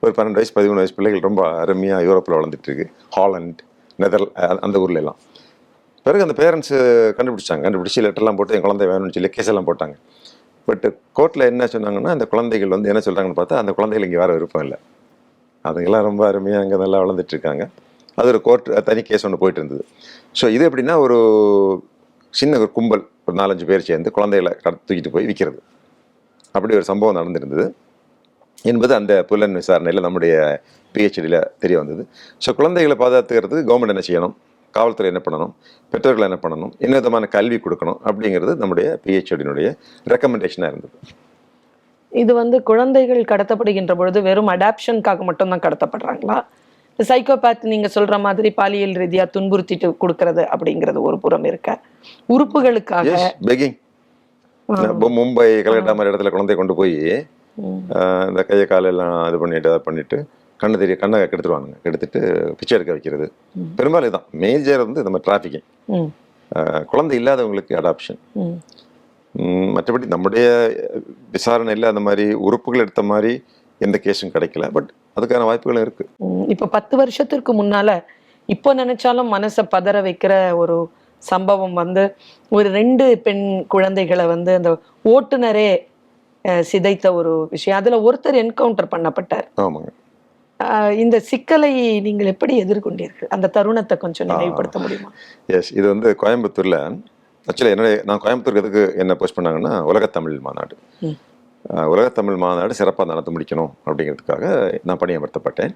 ஒரு 12 வயசு 13 வயசு பிள்ளைகள் ரொம்ப அருமையாக யூரோப்பில் வளர்ந்துட்டுருக்கு. ஹாலண்ட், அந்த ஊர்ல எல்லாம். பிறகு அந்த பேரண்ட்ஸு கண்டுபிடிச்சி லெட்டர்லாம் போட்டு என் குழந்தை வேணும்னு சொல்லி கேஸெல்லாம் போட்டாங்க. பட் கோர்ட்டில் என்ன சொன்னாங்கன்னா, அந்த குழந்தைகள் வந்து என்ன சொல்கிறாங்கன்னு பார்த்தா அந்த குழந்தைகள் இங்கே வர விருப்பம் இல்லை, அதுங்கெல்லாம் ரொம்ப அருமையாக அங்கே நல்லா வளர்ந்துட்டுருக்காங்க. அது ஒரு கோர்ட் தனி கேஸ் ஒன்று போயிட்டு இருந்தது. ஸோ இது எப்படின்னா ஒரு சின்ன ஒரு கும்பல், ஒரு 4-5 பேர் சேர்ந்து குழந்தைகளை தூக்கிட்டு போய் விற்கிறது, அப்படி ஒரு சம்பவம் நடந்திருந்தது என்பது அந்த புலன் விசாரணையில் நம்முடைய பிஹெச்டியில் தெரிய வந்தது. ஸோ குழந்தைகளை பாதுகாத்துக்கிறதுக்கு கவர்மெண்ட் என்ன செய்யணும், காவல்துறை என்ன பண்ணணும், பெற்றோர்கள் என்ன பண்ணணும், என்ன விதமான கல்வி கொடுக்கணும் அப்படிங்கிறது நம்முடைய பிஹெச்டியினுடைய ரெக்கமெண்டேஷனாக இருந்தது. இது வந்து குழந்தைகள் கடத்தப்படுகின்ற பொழுது வெறும் அடாப்ஷனுக்காக மட்டும்தான் கடத்தப்படுறாங்களா? சைக்கோபேத் நீங்க சொல்ற மாதிரி பாலியல் ரீதியா துன்புறுத்திட்டு கொடுக்கறது அப்படிங்கிறது ஒரு புறம் இருக்க, உறுப்புகளுக்காக பெக்கிங், மும்பை கல்கட்டா மாதிரி இடத்துல குழந்தைய கொண்டு போய் இந்த கையை காலெல்லாம் இது பண்ணிட்டு அதை பண்ணிட்டு கண்ணை கெடுத்துருவானுங்க, கெடுத்துட்டு பிச்சை எடுக்க வைக்கிறது. பெரும்பாலும் இதுதான் மேஜர் வந்து இந்த மாதிரி டிராஃபிக்கிங். குழந்தை இல்லாதவங்களுக்கு அடாப்ஷன். மற்றபடி நம்முடைய விசாரணையில் அந்த மாதிரி உறுப்புகள் எடுத்த மாதிரி எந்த கேஸும் கிடைக்கல. பட் அதுக்கான வாய்ப்புகளும் இருக்கு. இப்போ 10 வருஷத்திற்கு முன்னால இப்போ நினைச்சாலும் மனசை பதற வைக்கிற ஒரு சம்பவம் வந்து ஒரு 2 பெண் குழந்தைகளை வந்து அந்த ஓட்டுநரே சிதைத்த ஒரு விஷயம். அதுல ஒருத்தர் என்கவுண்டர் பண்ணப்பட்டார். ஆமாங்க. இந்த சிக்கலை நீங்கள் எப்படி எதிர்கொண்டீர்கள்? அந்த தருணத்தை கொஞ்சம் நினைவுபடுத்த முடியுமா? எஸ், இது வந்து கோயம்புத்தூர்ல ஆக்சுவலி நான் கோயம்புத்தூருக்கு எதுக்கு என்ன போஸ்ட் பண்ணாங்கன்னா, உலகத்தமிழ் மாநாடு. உலகத்தமிழ் மாநாடு சிறப்பாக நடத்த முடிக்கணும் அப்படிங்கிறதுக்காக நான் பணியமர்த்தப்பட்டேன்.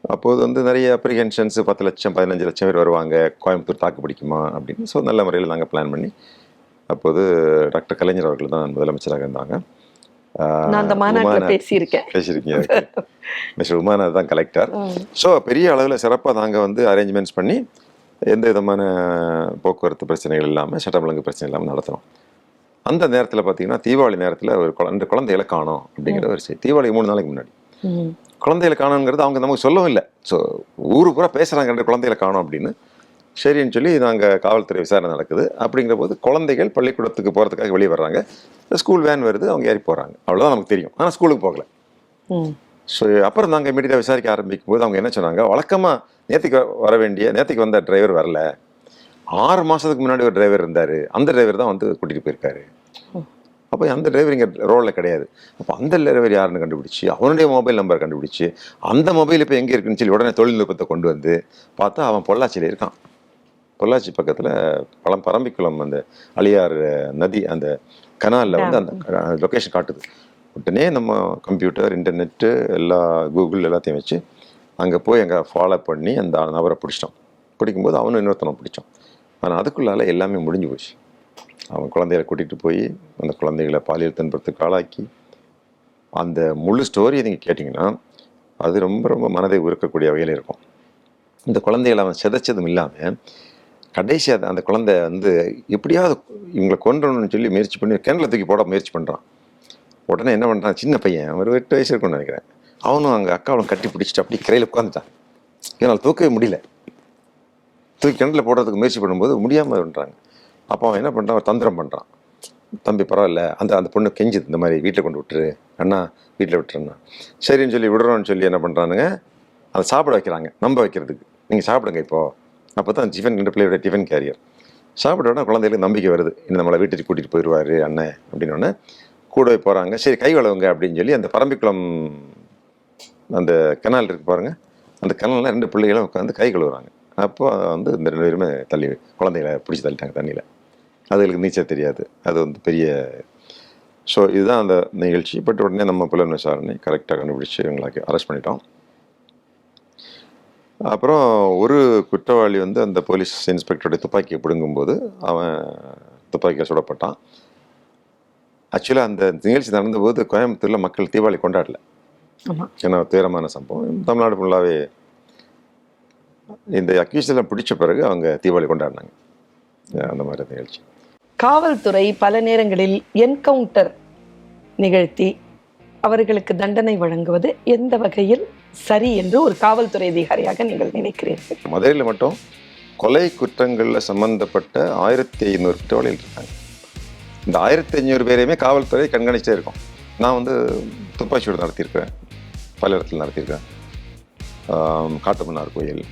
அப்போது வந்து நிறைய அப்ரிஹென்ஷன்ஸ், 10 லட்சம் 15 லட்சம் பேர் வருவாங்க, கோயம்புத்தூர் தாக்கு பிடிக்குமா அப்படின்னு. ஸோ நல்ல முறையில் நாங்கள் பிளான் பண்ணி, அப்போது டாக்டர் கலைஞர் அவர்கள் தான் முதலமைச்சராக இருந்தாங்க. நான் அந்த மாநாட்டுல உமாநாத் பேசியிருக்கேன். பேசியிருக்கீங்க. மிஸ்டர் உமாநாத் தான் கலெக்டர். ஸோ பெரிய அளவில் சிறப்பாக நாங்கள் வந்து அரேஞ்ச்மெண்ட்ஸ் பண்ணி எந்த விதமான போக்குவரத்து பிரச்சனைகள் இல்லாமல் சட்டம் ஒழுங்கு பிரச்சனை இல்லாமல் நடத்துகிறோம். அந்த நேரத்தில் பார்த்தீங்கன்னா தீபாவளி நேரத்தில் ஒரு 2 குழந்தைகளை காணோம் அப்படிங்கிற ஒரு செய்தி. தீபாவளி 3 நாளைக்கு முன்னாடி குழந்தைகளை காணோங்கிறது அவங்க நமக்கு சொல்லவும் இல்லை. ஸோ ஊரு பூரா பேசுகிறாங்க 2 குழந்தைகளை காணோம் அப்படின்னு. சரின்னு சொல்லி நாங்கள் காவல்துறை விசாரணை நடக்குது. அப்படிங்கிற போது குழந்தைகள் பள்ளிக்கூடத்துக்கு போகிறதுக்காக வெளியே வர்றாங்க. ஸ்கூல் வேன் வருது, அவங்க ஏறி போகிறாங்க. அவ்வளோதான் நமக்கு தெரியும். ஆனால் ஸ்கூலுக்கு போகலை. ஸோ அப்புறம் நாங்கள் இமீடியட்டாக விசாரிக்க ஆரம்பிக்கும் போது அவங்க என்ன சொன்னாங்க, வழக்கமாக நேற்றுக்கு வந்த டிரைவர் வரல, 6 மாதத்துக்கு முன்னாடி ஒரு டிரைவர் இருந்தார், அந்த டிரைவர் தான் வந்து கூட்டிகிட்டு போயிருக்காரு. அப்போ அந்த டிரைவர் இங்கே ரோலில் கிடையாது. அப்போ அந்த டிரைவர் யாருன்னு கண்டுபிடிச்சி அவனுடைய மொபைல் நம்பர் கண்டுபிடிச்சி அந்த மொபைல் இப்போ எங்கே இருக்குன்னு சொல்லி உடனே தொழில்நுட்பத்தை கொண்டு வந்து பார்த்தா அவன் பொள்ளாச்சியில் இருக்கான். பொள்ளாச்சி பக்கத்தில் பரம்பிக்குளம் அந்த அழியார் நதி அந்த கனாலில் வந்து அந்த லொக்கேஷன் காட்டுது. உடனே நம்ம கம்ப்யூட்டர், இன்டர்நெட்டு, எல்லா கூகுள் எல்லாத்தையும் வச்சு அங்கே போய் அங்கே ஃபாலோ பண்ணி அந்த நபரை பிடிச்சிட்டோம். பிடிக்கும்போது அவனும் இன்னொருத்தனை பிடிச்சோம். ஆனால் அதுக்குள்ளால எல்லாமே முடிஞ்சு போச்சு. அவன் குழந்தைகளை கூட்டிகிட்டு போய் அந்த குழந்தைகளை பாலியல் துன்புறுத்துக்கு ஆளாக்கி அந்த முழு ஸ்டோரியை நீங்கள் கேட்டிங்கன்னா அது ரொம்ப ரொம்ப மனதை உருக்கக்கூடிய வகையில் இருக்கும். இந்த குழந்தைகளை அவன் சிதைச்சதும் இல்லாமல் கடைசியாக அந்த குழந்தை வந்து எப்படியாவது இவங்களை கொன்றணும்னு சொல்லி முயற்சி பண்ணி கிணறுல தூக்கி போட முயற்சி பண்ணுறான். உடனே என்ன பண்ணுறான், சின்ன பையன் ஒரு 8 வயசு இருக்கும்னு நினைக்கிறேன், அவனும் அங்கே அக்காவும் கட்டி பிடிச்சிட்டு அப்படி கரையில் உட்காந்துட்டான். என்னால் தூக்கவே முடியல. தூக்கி கிணறுல போடுறதுக்கு முயற்சி பண்ணும்போது முடியாமல் பண்ணுறாங்க. அப்போ அவன் என்ன பண்ணுறான், ஒரு தந்திரம் பண்ணுறான். தம்பி பரவாயில்ல, அந்த பொண்ணு கெஞ்சுது, இந்த மாதிரி வீட்டில் கொண்டு விட்டுரு அண்ணா, வீட்டில் விட்டுருண்ணா. சரின்னு சொல்லி விடுறோன்னு சொல்லி என்ன பண்ணுறானுங்க, அதை சாப்பிட வைக்கிறாங்க, நம்ப வைக்கிறதுக்கு. நீங்கள் சாப்பிடுங்க இப்போது. அப்போ தான் டிஃபன் 2 பிள்ளையோட டிஃபன் கேரியர் சாப்பிட்டோன்னா குழந்தைகளுக்கு நம்பிக்கை வருது, இன்னும் நம்மளை வீட்டுக்கு கூட்டிகிட்டு போயிடுவார் அண்ணன் அப்படின்னோடனே கூடவே போகிறாங்க. சரி கை வளவுங்க அப்படின்னு சொல்லி அந்த பரம்பிக்குளம் அந்த கனால் இருக்குது பாருங்கள், அந்த கனாலில் 2 பிள்ளைகளும் உட்காந்து கை கழுவுறாங்க. அப்போ வந்து இந்த 2 பேருமே தள்ளி குழந்தைகளை பிடிச்சி தள்ளிட்டாங்க தண்ணியில். அதுகளுக்கு நீச்சல் தெரியாது. அது வந்து பெரிய ஸோ இதுதான் அந்த நிகழ்ச்சி. பட் உடனே நம்ம புலன் விசாரணை கரெக்டாக கண்டுபிடிச்சி இவங்களுக்கு அரெஸ்ட் பண்ணிட்டோம். அப்புறம் ஒரு குற்றவாளி வந்து அந்த போலீஸ் இன்ஸ்பெக்டருடைய துப்பாக்கியை பிடுங்கும்போது அவன் துப்பாக்கியை சுடப்பட்டான். ஆக்சுவலாக அந்த நிகழ்ச்சி நடந்தபோது கோயம்புத்தூரில் மக்கள் தீபாவளி கொண்டாடல. ஏன்னா துயரமான சம்பவம். தமிழ்நாடு ஃபுல்லாகவே இந்த அக்யூஸ்டெல்லாம் பிடிச்ச பிறகு அவங்க தீபாவளி கொண்டாடினாங்க. அந்த மாதிரி நிகழ்ச்சி. காவல்துறை பல நேரங்களில் என்கவுண்டர் நிகழ்த்தி அவர்களுக்கு தண்டனை வழங்குவது எந்த வகையில் சரி என்று ஒரு காவல்துறை அதிகாரியாக நீங்கள் நினைக்கிறீர்கள்? மதுரையில் மட்டும் கொலை குற்றங்களில் சம்பந்தப்பட்ட 1500 குற்றவாளிகள் இருக்காங்க. இந்த 1500 பேரையுமே காவல்துறை கண்காணிச்சே இருக்கும். நான் வந்து துப்பாக்கிச்சூடு நடத்தியிருக்கிறேன், பல இடத்துல நடத்தியிருக்கேன். காட்டுமன்னார் கோயில்,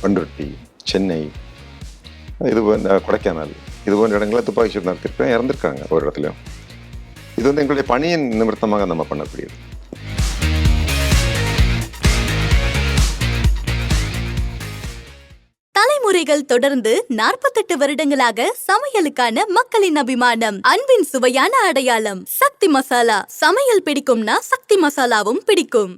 பண்ருட்டி, சென்னை, இது கொடைக்கானல், இது போன்ற இடங்களில் துப்பாக்கிச்சூடு நடத்தியிருக்கேன். இறந்துருக்காங்க ஒரு இடத்துலையும். இது வந்து எங்களுடைய பணியின் நிமித்தமாக நம்ம பண்ணக்கூடியது. தலைமுறைகள் தொடர்ந்து 48 வருடங்களாக சமையலுக்கான மக்களின் அபிமானம், அன்பின் சுவையான அடையாளம் சக்தி மசாலா. சமையல் பிடிக்கும்னா சக்தி மசாலாவும் பிடிக்கும்.